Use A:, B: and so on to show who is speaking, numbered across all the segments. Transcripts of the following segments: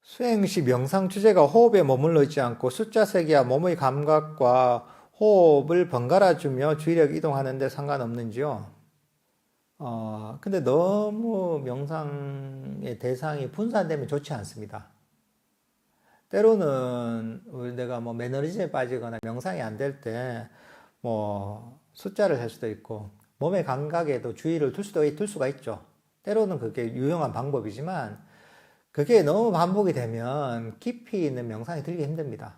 A: 수행 시 명상 주제가 호흡에 머물러 있지 않고 숫자 세기와 몸의 감각과 호흡을 번갈아 주며 주의력 이동하는 데 상관없는지요? 근데 너무 명상의 대상이 분산되면 좋지 않습니다. 때로는 내가 뭐 매너리즘에 빠지거나 명상이 안 될 때 뭐 숫자를 할 수도 있고 몸의 감각에도 주의를 둘 수가 있죠. 때로는 그게 유용한 방법이지만 그게 너무 반복이 되면 깊이 있는 명상이 들기 힘듭니다.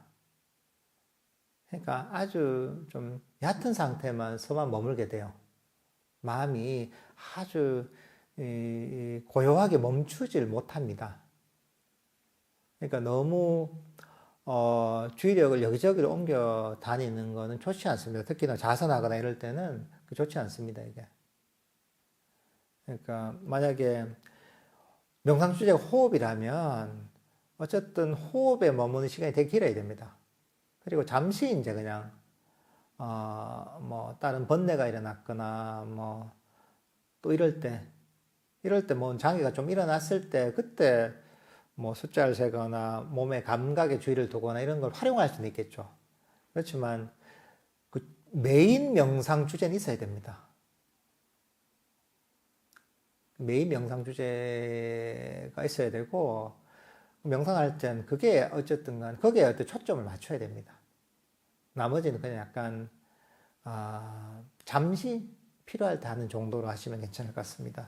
A: 그러니까 아주 좀 얕은 상태만서만 머물게 돼요. 마음이 아주 고요하게 멈추질 못합니다. 그러니까 너무 주의력을 여기저기로 옮겨 다니는 거는 좋지 않습니다. 특히나 자선하거나 이럴 때는 좋지 않습니다, 이게. 그러니까 만약에 명상 주제가 호흡이라면 어쨌든 호흡에 머무는 시간이 되게 길어야 됩니다. 그리고 잠시 이제 그냥 뭐 다른 번뇌가 일어났거나 뭐 또 이럴 때 뭐 장애가 좀 일어났을 때 그때 뭐 숫자를 세거나 몸의 감각에 주의를 두거나 이런 걸 활용할 수는 있겠죠. 그렇지만 그 메인 명상 주제는 있어야 됩니다. 메인 명상 주제가 있어야 되고 명상할 땐 그게 어쨌든 간 거기에 어떤 초점을 맞춰야 됩니다. 나머지는 그냥 약간 잠시 필요할 때 하는 정도로 하시면 괜찮을 것 같습니다.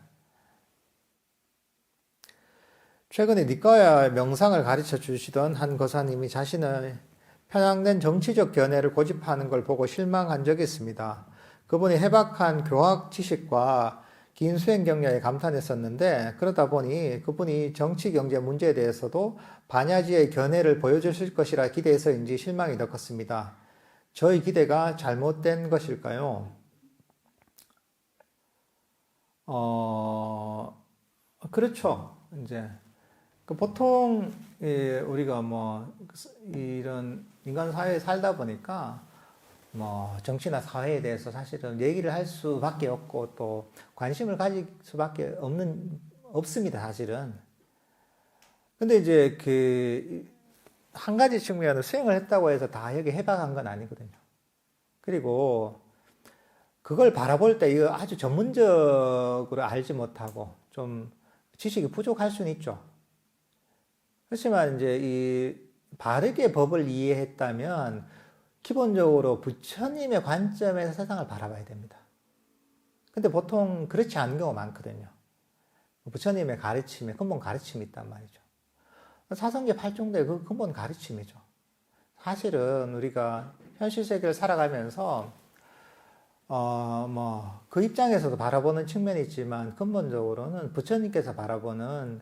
A: 최근에 니까야 명상을 가르쳐 주시던 한 거사님이 자신의 편향된 정치적 견해를 고집하는 걸 보고 실망한 적이 있습니다. 그분이 해박한 교학 지식과 긴 수행 경력에 감탄했었는데 그러다 보니 그분이 정치 경제 문제에 대해서도 반야지의 견해를 보여주실 것이라 기대해서인지 실망이 더 컸습니다. 저의 기대가 잘못된 것일까요? 그렇죠. 이제 보통 우리가 뭐 이런 인간 사회에 살다 보니까 뭐 정치나 사회에 대해서 사실은 얘기를 할 수밖에 없고 또 관심을 가질 수밖에 없습니다, 사실은. 근데 이제 그 한 가지 측면으로 수행을 했다고 해서 다 여기 해박한 건 아니거든요. 그리고 그걸 바라볼 때 이거 아주 전문적으로 알지 못하고 좀 지식이 부족할 수는 있죠. 그렇지만 이제 이 바르게 법을 이해했다면 기본적으로 부처님의 관점에서 세상을 바라봐야 됩니다. 근데 보통 그렇지 않은 경우가 많거든요. 부처님의 가르침에 근본 가르침이 있단 말이죠. 사성계 팔종대의 그 근본 가르침이죠. 사실은 우리가 현실 세계를 살아가면서 뭐 그 입장에서도 바라보는 측면이 있지만 근본적으로는 부처님께서 바라보는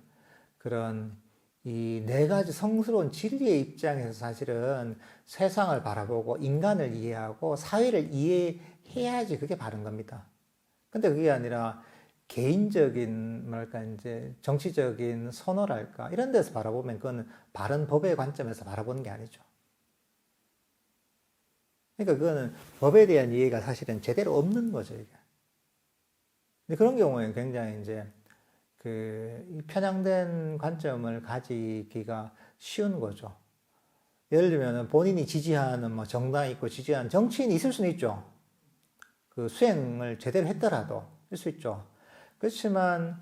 A: 그런 이 네 가지 성스러운 진리의 입장에서 사실은 세상을 바라보고 인간을 이해하고 사회를 이해해야지 그게 바른 겁니다. 근데 그게 아니라 개인적인 뭐랄까 이제 정치적인 선호랄까 이런 데서 바라보면 그건 바른 법의 관점에서 바라보는 게 아니죠. 그러니까 그거는 법에 대한 이해가 사실은 제대로 없는 거죠, 이게. 근데 그런 경우에 굉장히 이제 그 편향된 관점을 가지기가 쉬운 거죠. 예를 들면 본인이 지지하는 뭐 정당이 있고 지지하는 정치인이 있을 수는 있죠. 그 수행을 제대로 했더라도 있을 수 있죠. 그렇지만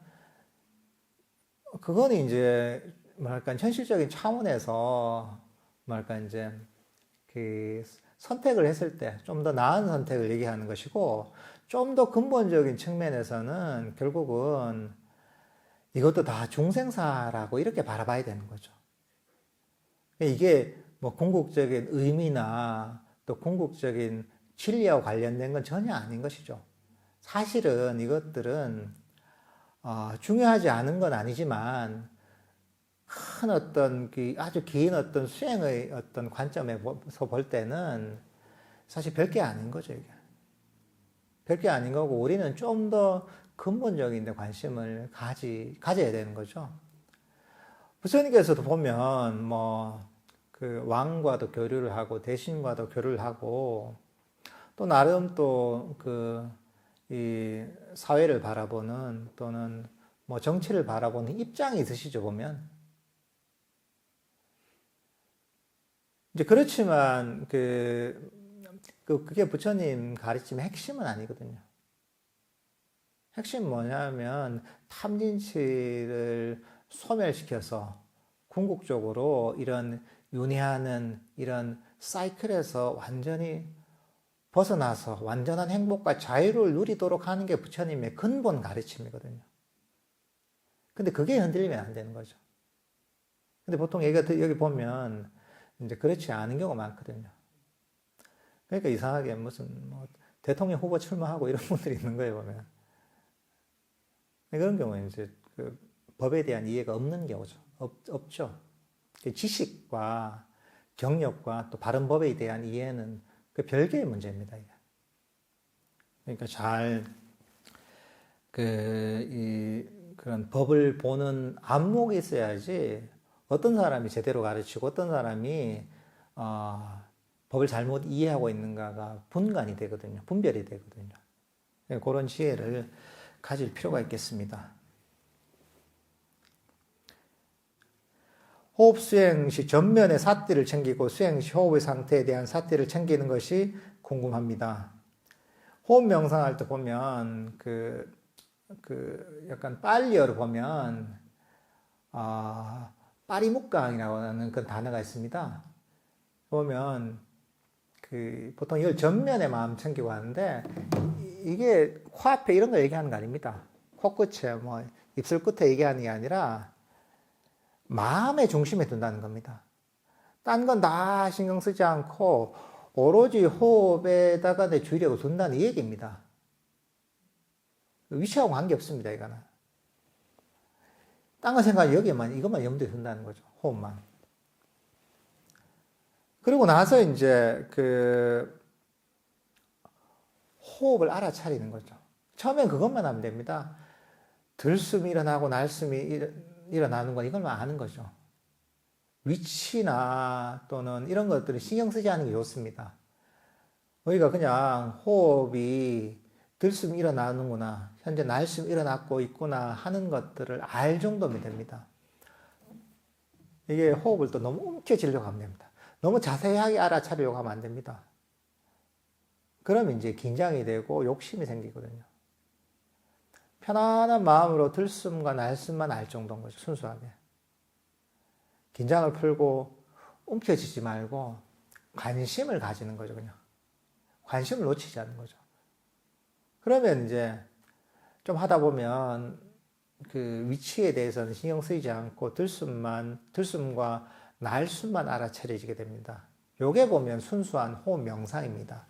A: 그건 이제 뭐랄까 현실적인 차원에서 뭐랄까 이제 그 선택을 했을 때 좀 더 나은 선택을 얘기하는 것이고 좀 더 근본적인 측면에서는 결국은 이것도 다 중생사라고 이렇게 바라봐야 되는 거죠. 이게 뭐 궁극적인 의미나 또 궁극적인 진리와 관련된 건 전혀 아닌 것이죠. 사실은 이것들은 중요하지 않은 건 아니지만 큰 어떤 그 아주 긴 어떤 수행의 어떤 관점에서 볼 때는 사실 별게 아닌 거죠, 이게. 별게 아닌 거고 우리는 좀 더 근본적인 데 관심을 가져야 되는 거죠. 부처님께서도 보면 뭐 그 왕과도 교류를 하고 대신과도 교류를 하고 또 나름 또 그 이 사회를 바라보는 또는 뭐 정치를 바라보는 입장이 있으시죠, 보면. 이제 그렇지만 그게 부처님 가르침의 핵심은 아니거든요. 핵심은 뭐냐면 탐진치를 소멸시켜서 궁극적으로 이런 윤회하는 이런 사이클에서 완전히 벗어나서 완전한 행복과 자유를 누리도록 하는 게 부처님의 근본 가르침이거든요. 근데 그게 흔들리면 안 되는 거죠. 근데 보통 여기 보면 이제 그렇지 않은 경우가 많거든요. 그러니까 이상하게 무슨 뭐 대통령 후보 출마하고 이런 분들이 있는 거예요, 보면. 그런 경우에 이제 그 법에 대한 이해가 없는 경우죠. 없죠. 지식과 경력과 또 바른 법에 대한 이해는 그 별개의 문제입니다. 이게. 그러니까 그런 법을 보는 안목이 있어야지 어떤 사람이 제대로 가르치고 어떤 사람이 법을 잘못 이해하고 있는가가 분간이 되거든요. 분별이 되거든요. 그런 지혜를 가질 필요가 있겠습니다. 호흡 수행 시 전면의 사띠를 챙기고 수행 시 호흡의 상태에 대한 사띠를 챙기는 것이 궁금합니다. 호흡 명상할 때 보면 약간 빨리어를 보면 빠리묵강이라고 하는 그 단어가 있습니다. 보면 보통 이걸 전면에 마음 챙기고 하는데 이게 코앞에 이런 거 얘기하는 거 아닙니다. 코끝에 뭐 입술 끝에 얘기하는 게 아니라 마음의 중심에 둔다는 겁니다. 딴 건 다 신경 쓰지 않고 오로지 호흡에다가 내 주의력을 둔다는 이 얘기입니다. 위치하고 관계없습니다, 이거는. 딴 거 생각 이것만 염두에 둔다는 거죠. 호흡만. 그리고 나서 이제 호흡을 알아차리는 거죠. 처음엔 그것만 하면 됩니다. 들숨이 일어나고 날숨이 일어나는 건 이걸만 아는 거죠. 위치나 또는 이런 것들은 신경 쓰지 않는 게 좋습니다. 우리가 그냥 호흡이 들숨 일어나는구나, 현재 날숨 일어나고 있구나 하는 것들을 알 정도면 됩니다. 이게 호흡을 또 너무 움켜쥐려고 하면 됩니다. 너무 자세하게 알아차리려고 하면 안 됩니다. 그러면 이제 긴장이 되고 욕심이 생기거든요. 편안한 마음으로 들숨과 날숨만 알 정도인 거죠. 순수하게. 긴장을 풀고 움켜쥐지 말고 관심을 가지는 거죠. 그냥. 관심을 놓치지 않는 거죠. 그러면 이제 좀 하다 보면 그 위치에 대해서는 신경 쓰이지 않고 들숨과 날숨만 알아차려지게 됩니다. 요게 보면 순수한 호흡 명상입니다.